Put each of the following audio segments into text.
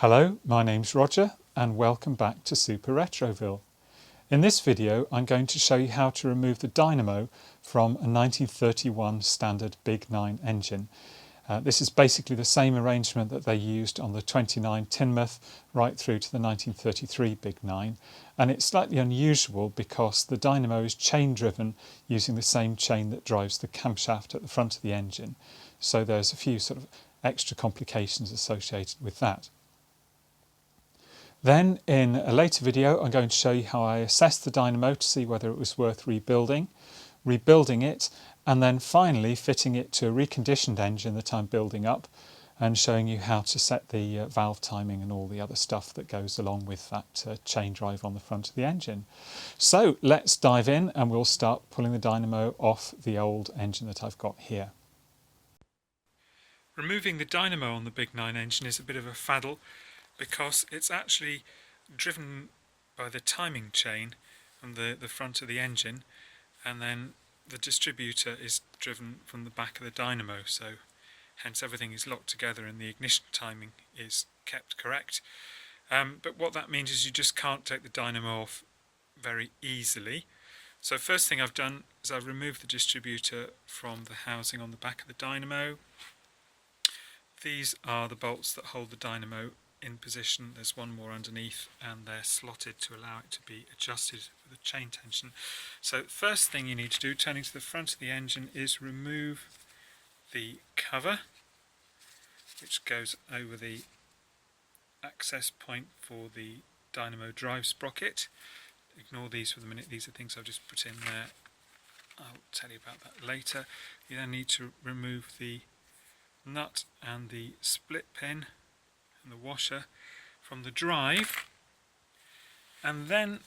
Hello, my name's Roger and welcome back to Super Retroville. In this video I'm going to show you how to remove the dynamo from a 1931 standard Big 9 engine. This is basically the same arrangement that they used on the 29 Teignmouth right through to the 1933 Big 9, and it's slightly unusual because the dynamo is chain driven using the same chain that drives the camshaft at the front of the engine, so there's a few sort of extra complications associated with that. Then in a later video I'm going to show you how I assessed the dynamo to see whether it was worth rebuilding it, and then finally fitting it to a reconditioned engine that I'm building up and showing you how to set the valve timing and all the other stuff that goes along with that chain drive on the front of the engine. So let's dive in and we'll start pulling the dynamo off the old engine that I've got here. Removing the dynamo on the Big 9 engine is a bit of a faddle, because it's actually driven by the timing chain on the front of the engine, and then the distributor is driven from the back of the dynamo, so hence everything is locked together and the ignition timing is kept correct. But what that means is you just can't take the dynamo off very easily. So first thing I've done is I've removed the distributor from the housing on the back of the dynamo. These are the bolts that hold the dynamo in position. There's one more underneath and they're slotted to allow it to be adjusted for the chain tension. So first thing you need to do, turning to the front of the engine, is remove the cover which goes over the access point for the dynamo drive sprocket. Ignore these for the minute, these are things I've just put in there. I'll tell you about that later. You then need to remove the nut and the split pin and the washer from the drive, and then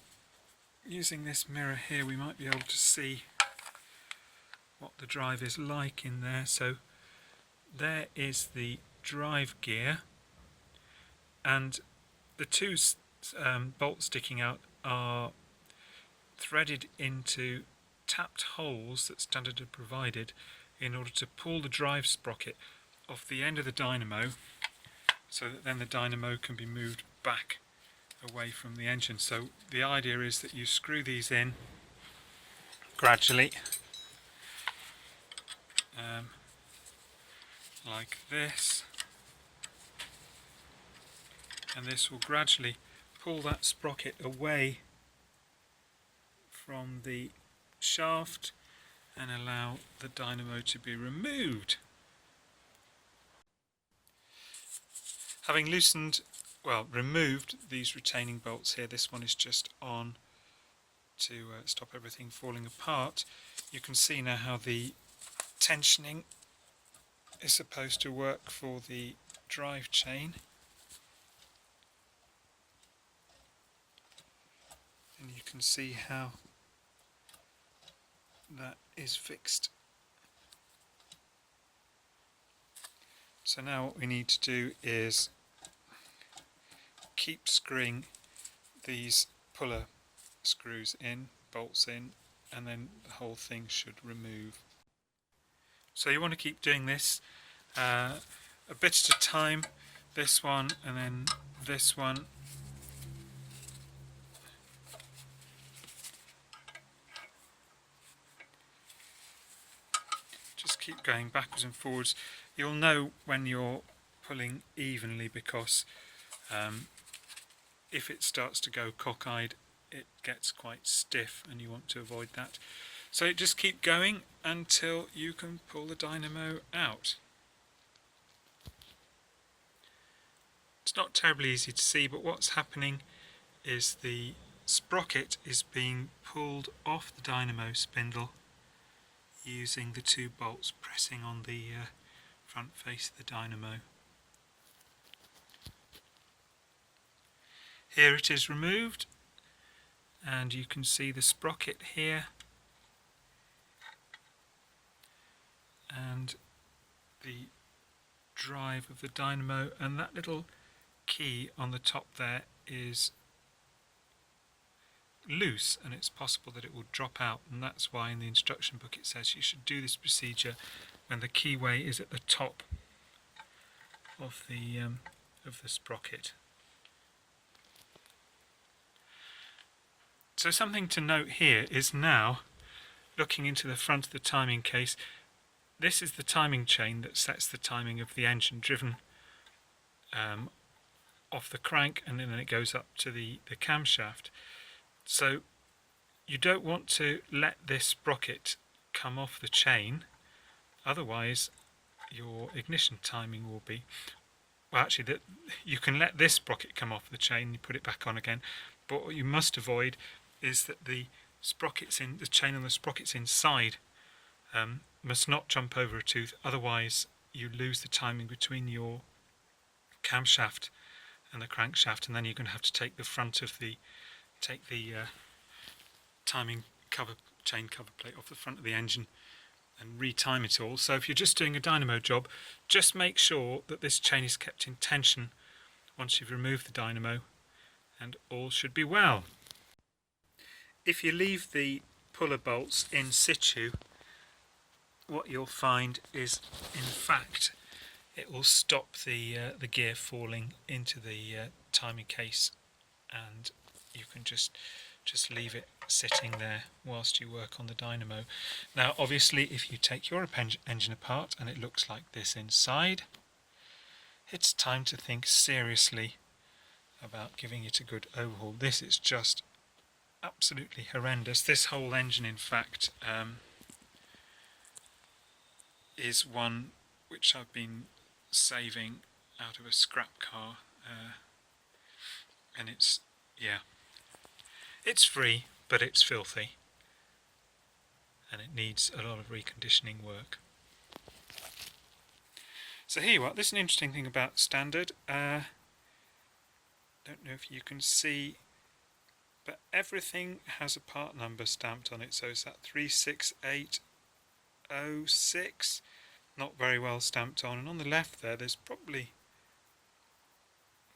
using this mirror here we might be able to see what the drive is like in there. So there is the drive gear, and the two bolts sticking out are threaded into tapped holes that Standard had provided in order to pull the drive sprocket off the end of the dynamo, so that then the dynamo can be moved back away from the engine. So the idea is that you screw these in gradually, like this, and this will gradually pull that sprocket away from the shaft and allow the dynamo to be removed. Having removed these retaining bolts here, this one is just on to stop everything falling apart. You can see now how the tensioning is supposed to work for the drive chain. And you can see how that is fixed. So now what we need to do is keep screwing these puller screws in, bolts in, and then the whole thing should remove. So you want to keep doing this a bit at a time, this one and then this one. Just keep going backwards and forwards. You'll know when you're pulling evenly, because if it starts to go cockeyed it gets quite stiff and you want to avoid that. So just keep going until you can pull the dynamo out. It's not terribly easy to see, but what's happening is the sprocket is being pulled off the dynamo spindle using the two bolts pressing on the front face of the dynamo. Here it is removed, and you can see the sprocket here and the drive of the dynamo, and that little key on the top there is loose and it's possible that it will drop out, and that's why in the instruction book it says you should do this procedure when the keyway is at the top of the sprocket. So something to note here is now, looking into the front of the timing case, this is the timing chain that sets the timing of the engine driven off the crank, and then it goes up to the camshaft. So you don't want to let this sprocket come off the chain, otherwise your ignition timing will be, well actually you can let this sprocket come off the chain, you put it back on again, but what you must avoid is that the chain on the sprockets inside must not jump over a tooth, otherwise you lose the timing between your camshaft and the crankshaft, and then you're going to have to take the timing chain cover plate off the front of the engine and retime it all. So if you're just doing a dynamo job, just make sure that this chain is kept in tension once you've removed the dynamo, and all should be well. If you leave the puller bolts in situ, what you'll find is, in fact, it will stop the gear falling into the timing case, and you can just leave it sitting there whilst you work on the dynamo. Now obviously if you take your engine apart and it looks like this inside, it's time to think seriously about giving it a good overhaul. This is just absolutely horrendous. This whole engine, in fact, is one which I've been saving out of a scrap car, and it's free, but it's filthy, and it needs a lot of reconditioning work. So here you are. This is an interesting thing about standard. Don't know if you can see, but everything has a part number stamped on it. So it's that 36806, not very well stamped on. And on the left there's probably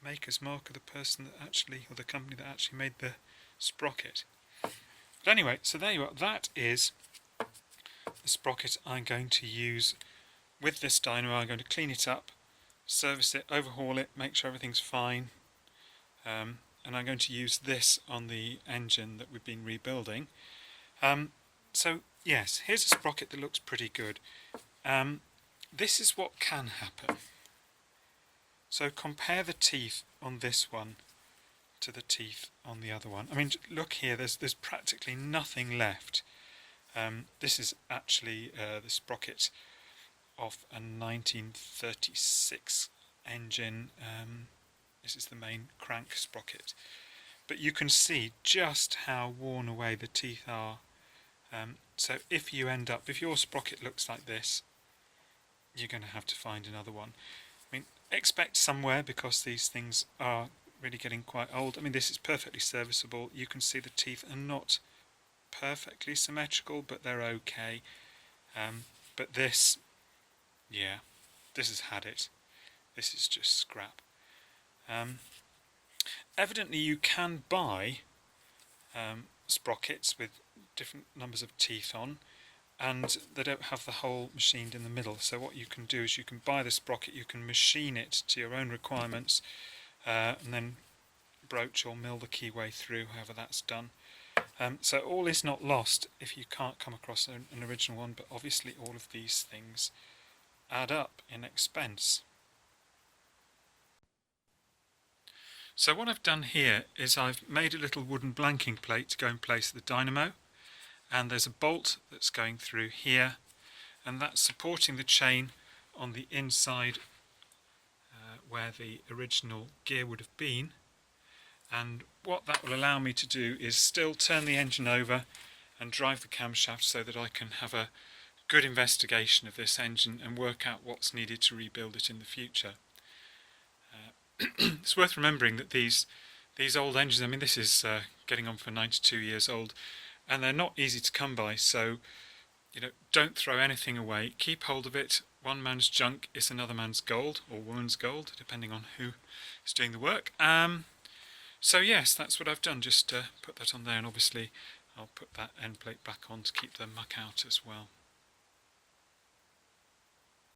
maker's mark of the person that actually, or the company that actually made the sprocket. But anyway, so there you are. That is the sprocket I'm going to use with this dynamo. I'm going to clean it up, service it, overhaul it, make sure everything's fine, and I'm going to use this on the engine that we've been rebuilding. So yes, here's a sprocket that looks pretty good. This is what can happen. So compare the teeth on this one to the teeth on the other one. I mean, look here, there's practically nothing left. This is actually the sprocket of a 1936 engine. This is the main crank sprocket. But you can see just how worn away the teeth are. So if your sprocket looks like this, you're going to have to find another one. I mean, expect somewhere, because these things are really getting quite old. I mean, this is perfectly serviceable. You can see the teeth are not perfectly symmetrical, but they're okay. But this, yeah, this has had it. This is just scrap. Evidently you can buy sprockets with different numbers of teeth on, and they don't have the hole machined in the middle. So what you can do is you can buy the sprocket, you can machine it to your own requirements, and then broach or mill the keyway through, however that's done. So all is not lost if you can't come across an original one, but obviously all of these things add up in expense. So what I've done here is I've made a little wooden blanking plate to go in place of the dynamo, and there's a bolt that's going through here, and that's supporting the chain on the inside where the original gear would have been. And what that will allow me to do is still turn the engine over and drive the camshaft so that I can have a good investigation of this engine and work out what's needed to rebuild it in the future. It's worth remembering that these old engines, I mean, this is getting on for 92 years old, and they're not easy to come by, so don't throw anything away. Keep hold of it. One man's junk is another man's gold, or woman's gold, depending on who is doing the work. So yes, that's what I've done, just put that on there, and obviously I'll put that end plate back on to keep the muck out as well.